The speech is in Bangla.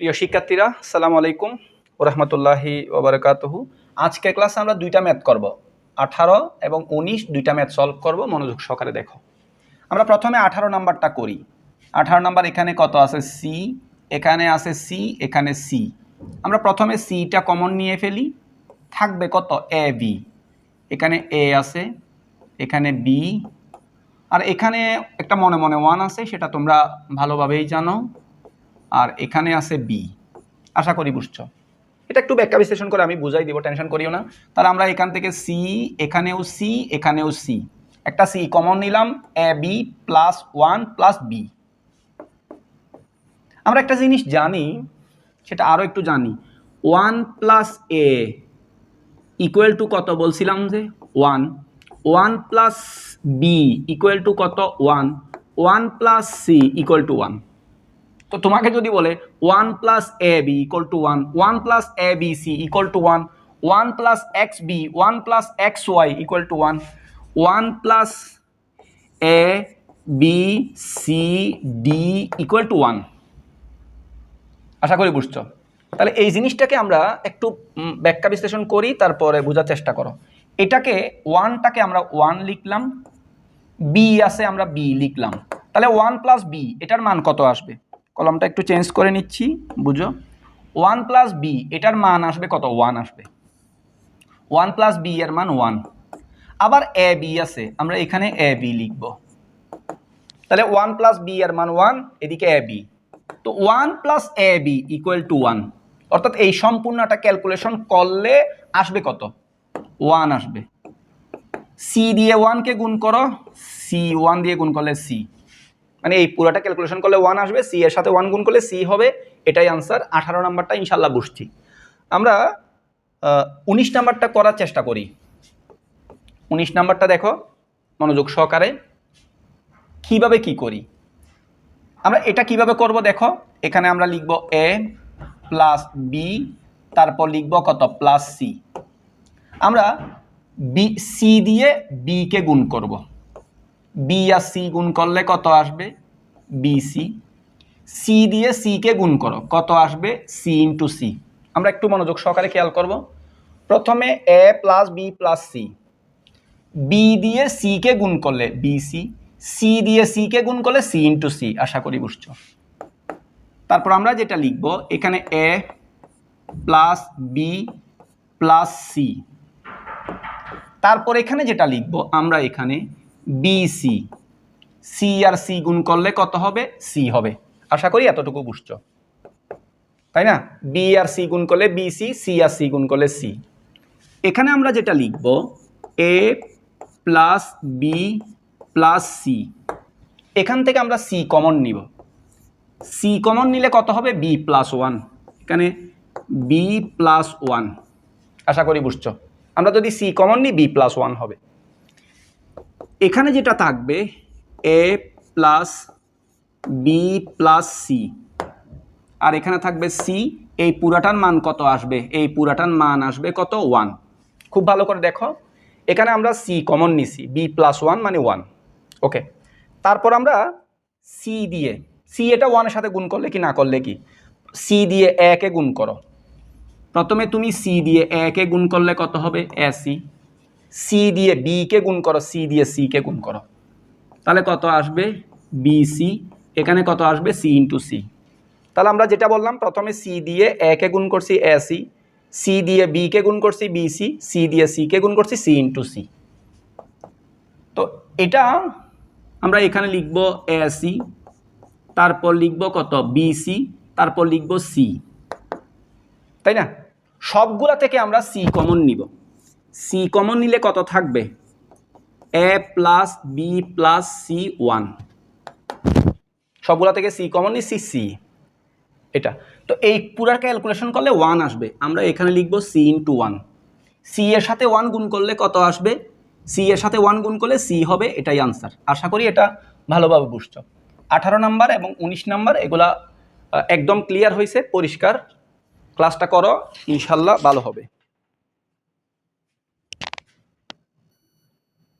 প্রিয় শিক্ষার্থীরা, আসসালামু আলাইকুম ওয়া রাহমাতুল্লাহি ওয়া বারাকাতুহু। আজকে ক্লাসে আমরা দুইটা ম্যাথ করব, 18 এবং 19 দুইটা ম্যাথ সলভ করব। মনোযোগ সহকারে দেখো। আমরা প্রথমে 18 নাম্বারটা করি। 18 নাম্বার এখানে কত আছে? সি, এখানে আছে সি, এখানে সি। আমরা প্রথমে সিটা কমন নিয়ে ফেলি, থাকবে কত? A B. এখানে এ আছে, এখানে বি, আর এখানে একটা মনে মনে 1 আছে, সেটা তোমরা ভালোভাবেই জানো। আর এখানে আছে বি। আশা করি বুঝছো। এটা একটু ব্যাখ্যা বিশ্লেষণ করে আমি বুঝাই দিব, টেনশন করিও না। তাহলে আমরা এখান থেকে সি, এখানেও সি, এখানেও সি, একটা সি কমন নিলাম, A B plus 1 plus B. আমরা একটা জিনিস জানি, সেটা আরও একটু জানি। 1 প্লাস এ ইকুয়াল টু কত বলছিলাম? যে 1। 1 প্লাস বি ইকুয়াল টু কত? 1। 1 প্লাস সি ইকুয়াল টু 1। তো তোমাকে যদি বলে 1 plus A B equal to 1, 1 plus A B C equal to 1, 1 plus X B, 1 plus X Y equal to 1, 1 plus A B C D equal to 1। আশা করি বুঝছো। তাহলে এই জিনিসটাকে আমরা একটু ব্যাখ্যা বিশ্লেষণ করি, তারপরে বোঝার চেষ্টা করো। এটাকে 1টাকে আমরা 1 লিখলাম, বি আছে আমরা বি লিখলাম। তাহলে 1 প্লাস বি, এটার মান কত আসবে? কলমটা একটু চেঞ্জ করে নিচ্ছি, বুঝো। 1 প্লাস বি, এটার মান আসবে কত? 1 আসবে। 1 প্লাস বি এর মান 1। আবার এ বি আছে, আমরা এখানে এ বি লিখব। তাহলে 1 প্লাস বি এর মান 1, এদিকে এ বি। তো 1 plus A B equal to 1, অর্থাৎ এই সম্পূর্ণটা ক্যালকুলেশন করলে আসবে কত? 1 আসবে। সি দিয়ে 1কে গুণ করো, সি 1 দিয়ে গুণ করলে সি, মানে এই পুরোটা ক্যালকুলেশন করলে 1 আসবে, সি এর সাথে 1 গুণ করলে সি হবে। এটাই আনসার। 18 নাম্বারটা ইনশাল্লাহ বুঝছি। আমরা 19 নাম্বারটা করার চেষ্টা করি। 19 নাম্বারটা দেখো মনোযোগ সহকারে, কিভাবে কি করি। আমরা এটা কিভাবে করব দেখো। এখানে আমরা লিখব এ প্লাস বি, তারপর লিখব কত? Plus C. আমরা বি সি দিয়ে বি কে গুণ করব। বি আর সি গুণ করলে কত আসবে? বিসি। সি দিয়ে সি কে গুণ করো, কত আসবে? C into C. আমরা একটু মনোযোগ সহকারে খেয়াল করব। প্রথমে A plus B plus C, B দিয়ে সি কে গুণ করলে বিসি, সি দিয়ে সি কে গুণ করলে সি ইন্টু সি। আশা করি বুঝছো। তারপর আমরা যেটা লিখব, এখানে এ প্লাস বি প্লাস সি, তারপর এখানে যেটা লিখব আমরা এখানে বিসি, সি আর সি গুণ করলে কত হবে? সি হবে। আশা করি এতটুকু বুঝছো, তাই না? বি আর সি গুণ করলে বিসি, সি আর সি গুণ করলে সি। এখানে আমরা যেটা লিখব A plus B plus C, এখান থেকে আমরা সি কমন নিব। সি কমন নিলে কত হবে? B plus 1। এখানে বি প্লাস 1। আশা করি বুঝছো। আমরা যদি সি কমন নিই, বি প্লাস 1 হবে। এখানে যেটা থাকবে এ প্লাস বি প্লাস সি, আর এখানে থাকবে সি। এই পুরাটার মান কত আসবে? এই পুরাটার মান আসবে কত? 1। খুব ভালো করে দেখো, এখানে আমরা সি কমন নিছি, বি প্লাস 1 মানে 1। ওকে, তারপর আমরা সি দিয়ে, সি এটা 1-এর সাথে গুণ করলে কি না করলে কি, সি দিয়ে এ কে গুণ করো। প্রথমে তুমি সি দিয়ে এ কে গুণ করলে কত হবে? A C. সি দিয়ে বি কে গুণ করো, সি দিয়ে সি কে গুণ করো, তাহলে কত আসবে? বিসি। এখানে কত আসবে? C into C. তাহলে আমরা যেটা বললাম, প্রথমে সি দিয়ে এ কে গুণ করছি এ সি, সি দিয়ে বি কে গুণ করছি বিসি, সি দিয়ে সি কে গুণ করছি সি ইন্টু সি। তো এটা আমরা এখানে লিখব এ সি, তারপর লিখব কত? বিসি, তারপর লিখব সি, তাই না? সবগুলা থেকে আমরা সি কমন নিব। সি কমন নিলে কত থাকবে? এ প্লাস বি প্লাস সি 1। সবগুলা থেকে সি কমন নিচ্ছি, সি এটা। তো এই পুরা ক্যালকুলেশন করলে 1 আসবে। আমরা এখানে লিখব সি ইন্টু 1। সি এর সাথে 1 গুণ করলে কত আসবে? সি এর সাথে 1 গুণ করলে সি হবে। এটাই আনসার। আশা করি এটা ভালোভাবে বুঝছো। 18 নাম্বার এবং 19 নাম্বার এগুলা একদম ক্লিয়ার হয়েছে, পরিষ্কার। ক্লাসটা করো, ইনশাল্লাহ ভালো হবে।